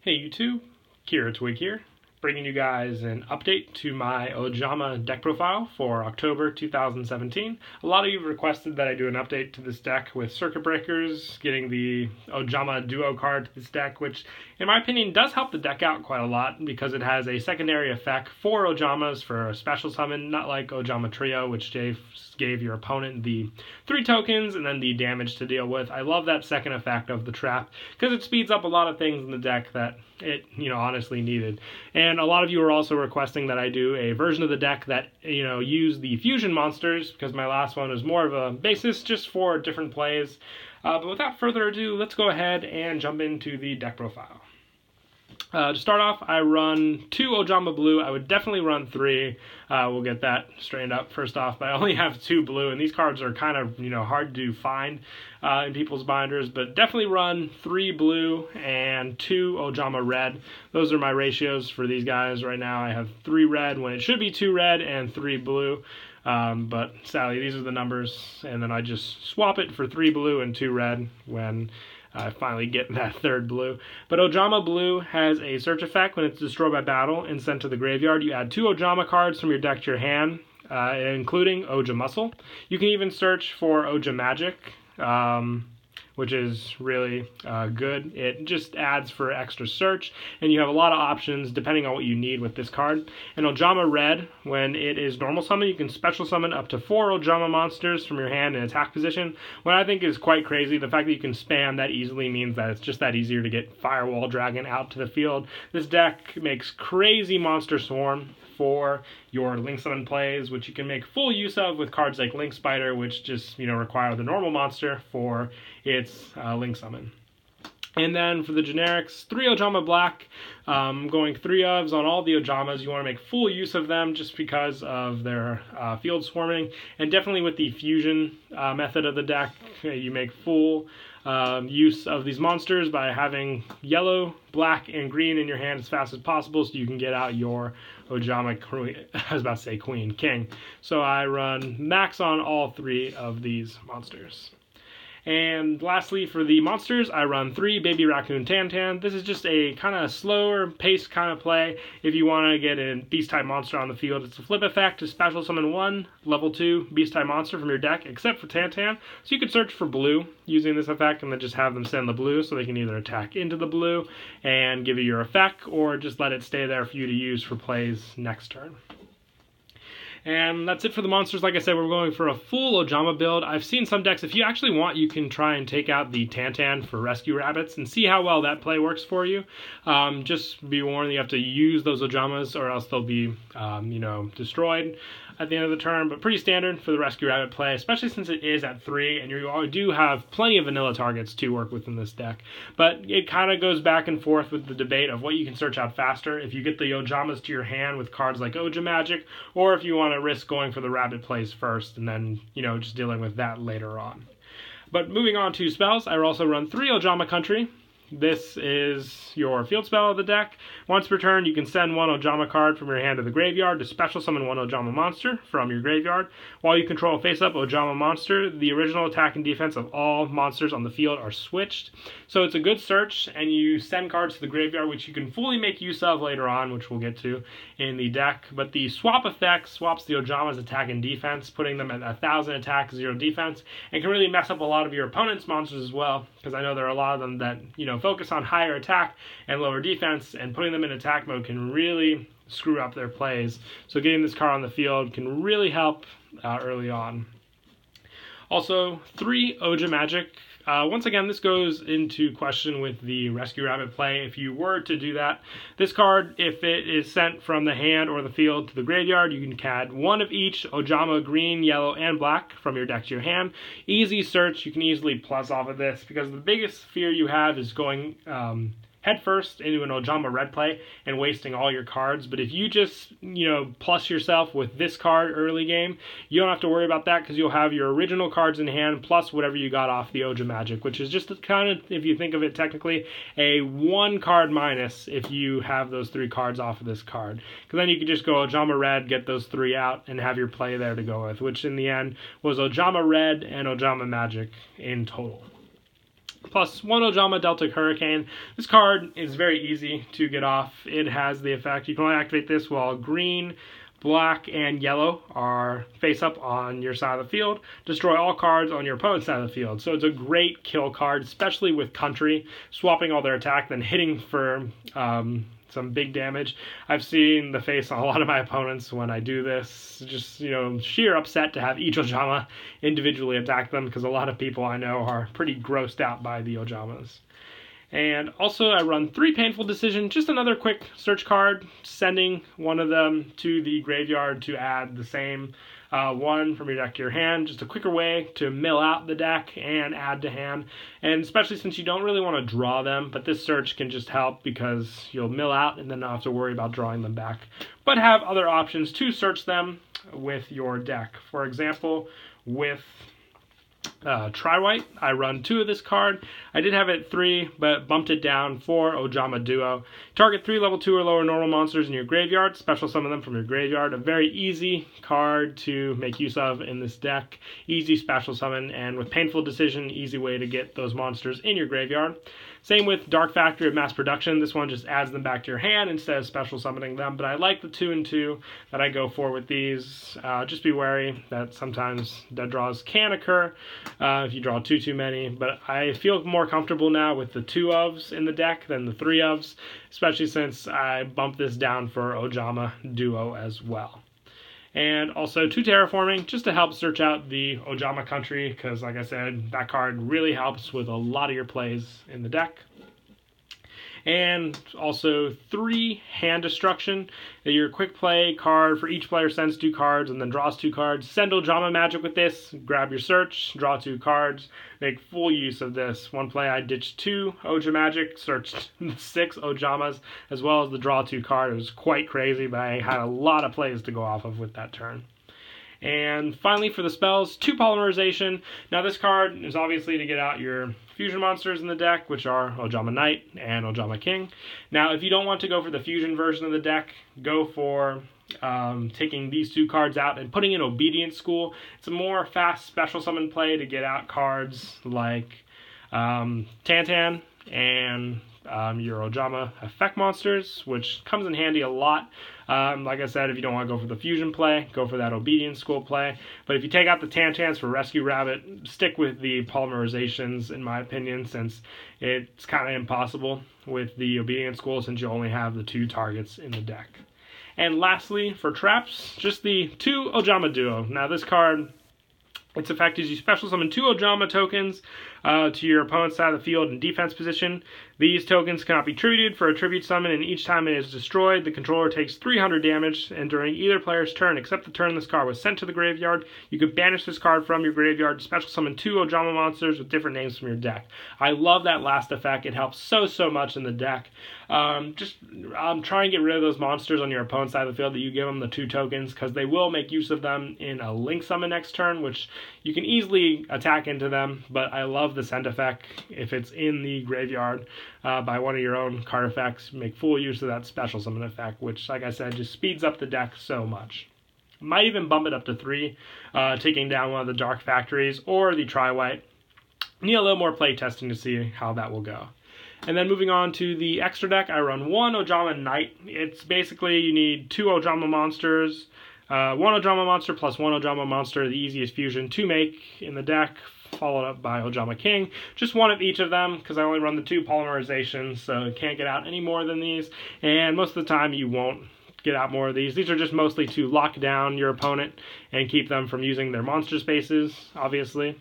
Hey YouTube, Kira Twig here, bringing you guys an update to my Ojama deck profile for October 2017. A lot of you requested that I do an update to this deck with circuit breakers, getting the Ojama duo card to this deck, which in my opinion does help the deck out quite a lot because it has a secondary effect for Ojamas for a special summon, not like Ojama Trio, which gave your opponent the 3 tokens and then the damage to deal with. I love that second effect of the trap because it speeds up a lot of things in the deck that it honestly needed. And a lot of you are also requesting that I do a version of the deck that use the fusion monsters, because my last one was more of a basis just for different plays. But without further ado, let's go ahead and jump into the deck profile. To start off, I run 2 Ojama Blue. I would definitely run 3. We'll get that straightened up first off, but I only have 2 blue, and these cards are kind of hard to find in people's binders, but definitely run 3 blue and 2 Ojama red. Those are my ratios for these guys right now. I have 3 red when it should be 2 red and 3 blue. But sadly, these are the numbers, and then I just swap it for 3 blue and 2 red when I finally get that 3rd blue. But Ojama Blue has a search effect when it's destroyed by battle and sent to the graveyard. You add 2 Ojama cards from your deck to your hand, including Oja Muscle. You can even search for Oja Magic, which is really good. It just adds for extra search, and you have a lot of options depending on what you need with this card. And Ojama Red, when it is normal summon, you can special summon up to 4 Ojama monsters from your hand in attack position. What I think is quite crazy, the fact that you can spam that easily means that it's just that easier to get Firewall Dragon out to the field. This deck makes crazy Monster Swarm for your Link Summon plays, which you can make full use of with cards like Link Spider, which just require the normal monster for its Link Summon. And then for the generics, 3 Ojama Black, going 3 ofs on all the Ojamas. You want to make full use of them just because of their field swarming, and definitely with the fusion method of the deck, you make full use of these monsters by having yellow, black, and green in your hand as fast as possible so you can get out your Ojama, I was about to say Queen, King. So I run max on all 3 of these monsters. And lastly, for the monsters, I run 3 Baby Raccoon Tantan. This is just a kind of slower paced kind of play. If you want to get a Beast-type monster on the field, it's a flip effect to special summon 1 level 2 Beast-type monster from your deck, except for Tantan. So you could search for blue using this effect and then just have them send the blue so they can either attack into the blue and give you your effect, or just let it stay there for you to use for plays next turn. And that's it for the monsters. Like I said, we're going for a full Ojama build. I've seen some decks, if you actually want, you can try and take out the Tantan for Rescue Rabbits and see how well that play works for you. Just be warned, you have to use those Ojamas or else they'll be, destroyed at the end of the turn. But pretty standard for the Rescue Rabbit play, especially since it is at 3, and you do have plenty of vanilla targets to work with in this deck. But it kind of goes back and forth with the debate of what you can search out faster, if you get the Ojamas to your hand with cards like Oja Magic, or if you want to risk going for the rabbit plays first and then, just dealing with that later on. But moving on to spells, I also run 3 Ojama Country. This is your field spell of the deck. Once per turn, you can send 1 Ojama card from your hand to the graveyard to special summon 1 Ojama monster from your graveyard. While you control a face-up Ojama monster, the original attack and defense of all monsters on the field are switched. So it's a good search, and you send cards to the graveyard, which you can fully make use of later on, which we'll get to in the deck. But the swap effect swaps the Ojama's attack and defense, putting them at 1,000 attack, 0 defense, and can really mess up a lot of your opponent's monsters as well, because I know there are a lot of them that, focus on higher attack and lower defense, and putting them in attack mode can really screw up their plays. So getting this card on the field can really help early on. Also, 3 Oja Magic. Once again, this goes into question with the Rescue Rabbit play. If you were to do that, this card, if it is sent from the hand or the field to the graveyard, you can add 1 of each Ojama green, yellow, and black from your deck to your hand. Easy search, you can easily plus off of this, because the biggest fear you have is going headfirst into an Ojama red play and wasting all your cards. But if you just, plus yourself with this card early game, you don't have to worry about that, because you'll have your original cards in hand plus whatever you got off the Oja Magic, which is just kind of, if you think of it technically, a 1 card minus if you have those 3 cards off of this card. Because then you could just go Ojama red, get those 3 out, and have your play there to go with, which in the end was Ojama red and Ojama Magic in total. plus 1 Ojama Delta Hurricane. This card is very easy to get off. It has the effect, you can only activate this while green, black, and yellow are face up on your side of the field. Destroy all cards on your opponent's side of the field. So it's a great kill card, especially with country, swapping all their attack, then hitting for some big damage. I've seen the face on a lot of my opponents when I do this. Just, sheer upset to have each Ojama individually attack them, because a lot of people I know are pretty grossed out by the Ojamas. And also I run 3 Painful Decision, just another quick search card, sending one of them to the graveyard to add the same one from your deck to your hand. Just a quicker way to mill out the deck and add to hand. And especially since you don't really want to draw them, but this search can just help because you'll mill out and then not have to worry about drawing them back. But have other options to search them with your deck. For example, with Tri-White, I run 2 of this card. I did have it 3, but bumped it down for Ojama Duo. Target 3 level 2 or lower normal monsters in your graveyard. Special summon them from your graveyard. A very easy card to make use of in this deck. Easy special summon, and with Painful Decision, easy way to get those monsters in your graveyard. Same with Dark Factory of Mass Production. This one just adds them back to your hand instead of special summoning them. But I like the 2 and 2 that I go for with these. Just be wary that sometimes dead draws can occur if you draw too many. But I feel more comfortable now with the 2 ofs in the deck than the 3 ofs, especially since I bumped this down for Ojama Duo as well. And also 2 Terraforming, just to help search out the Ojama country, because like I said, that card really helps with a lot of your plays in the deck. And also 3 Hand Destruction. Your quick play card for each player sends 2 cards and then draws 2 cards. Send Ojama Magic with this, grab your search, draw 2 cards, make full use of this. One play I ditched 2 Ojama Magic, searched 6 Ojamas, as well as the draw 2 card. It was quite crazy, but I had a lot of plays to go off of with that turn. And finally for the spells, 2 Polymerization. Now this card is obviously to get out your fusion monsters in the deck, which are Ojama Knight and Ojama King. Now if you don't want to go for the fusion version of the deck, go for taking these 2 cards out and putting in Obedience School. It's a more fast special summon play to get out cards like Tantan and your Ojama effect monsters, which comes in handy a lot. Like I said, if you don't want to go for the fusion play, go for that Obedience School play. But if you take out the Tantans for Rescue Rabbit, stick with the Polymerizations, in my opinion, since it's kind of impossible with the Obedience School since you only have the 2 targets in the deck. And lastly, for traps, just the 2 Ojama Duo. Now this card, its effect is you special summon 2 Ojama tokens to your opponent's side of the field in defense position. These tokens cannot be tributed for a tribute summon, and each time it is destroyed, the controller takes 300 damage, and during either player's turn, except the turn this card was sent to the graveyard, you could banish this card from your graveyard to special summon 2 Ojama monsters with different names from your deck. I love that last effect. It helps so much in the deck. Try and get rid of those monsters on your opponent's side of the field that you give them the 2 tokens, because they will make use of them in a link summon next turn, which you can easily attack into them, but I love the send effect. If it's in the graveyard by one of your own card effects, make full use of that special summon effect, which, like I said, just speeds up the deck so much. Might even bump it up to 3, taking down one of the Dark Factories or the Tri-White. Need a little more play testing to see how that will go. And then moving on to the extra deck, I run 1 Ojama Knight. It's basically you need 2 Ojama monsters, 1 Ojama monster plus 1 Ojama monster, the easiest fusion to make in the deck, followed up by Ojama King. Just one of each of them, because I only run the 2 Polymerizations, so you can't get out any more than these, and most of the time you won't get out more of these. These are just mostly to lock down your opponent and keep them from using their monster spaces, obviously.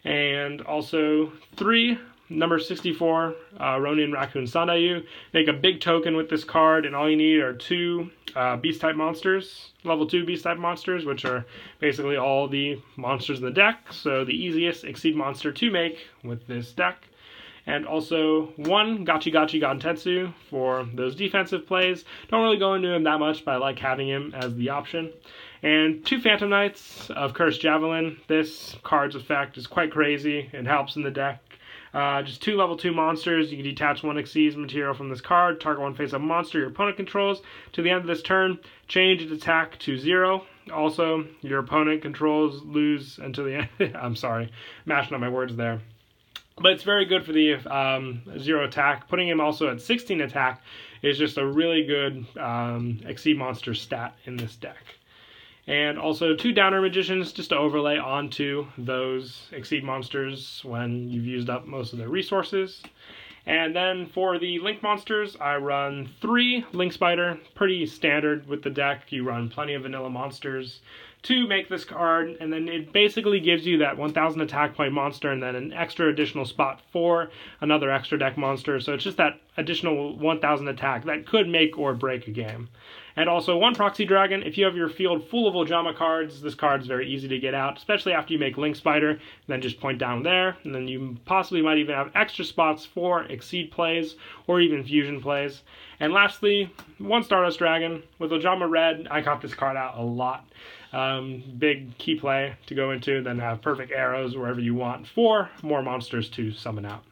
And also 3 number 64, Ronin Raccoon Sandayu. Make a big token with this card, and all you need are 2 Beast-type monsters, level 2 Beast-type monsters, which are basically all the monsters in the deck, so the easiest Exceed monster to make with this deck. And also 1 Gachi Gachi Gantetsu for those defensive plays. Don't really go into him that much, but I like having him as the option. And 2 Phantom Knights of Cursed Javelin. This card's effect is quite crazy. It helps in the deck. Just 2 level 2 monsters. You can detach 1 Exceeds material from this card. Target 1 face-up monster your opponent controls. To the end of this turn, change its attack to 0. Also, your opponent controls lose until the end. I'm sorry, mashing up my words there. But it's very good for the 0 attack. Putting him also at 16 attack is just a really good Exceed monster stat in this deck. And also 2 Downer Magicians just to overlay onto those Exceed monsters when you've used up most of their resources. And then for the Link monsters, I run 3 Link Spider, pretty standard with the deck. You run plenty of vanilla monsters to make this card, and then it basically gives you that 1000 attack point monster and then an extra additional spot for another extra deck monster. So it's just that additional 1000 attack that could make or break a game. And also 1 Proxy Dragon. If you have your field full of Ojama cards, this card's very easy to get out, especially after you make Link Spider. Then just point down there, and then you possibly might even have extra spots for Exceed plays or even Fusion plays. And lastly, 1 Stardust Dragon. With Ojama Red, I got this card out a lot. Big key play to go into, then have perfect arrows wherever you want for more monsters to summon out.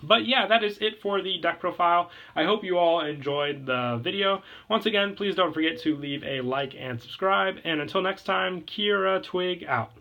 But yeah, that is it for the deck profile. I hope you all enjoyed the video. Once again, please don't forget to leave a like and subscribe. And until next time, Kira Twig out.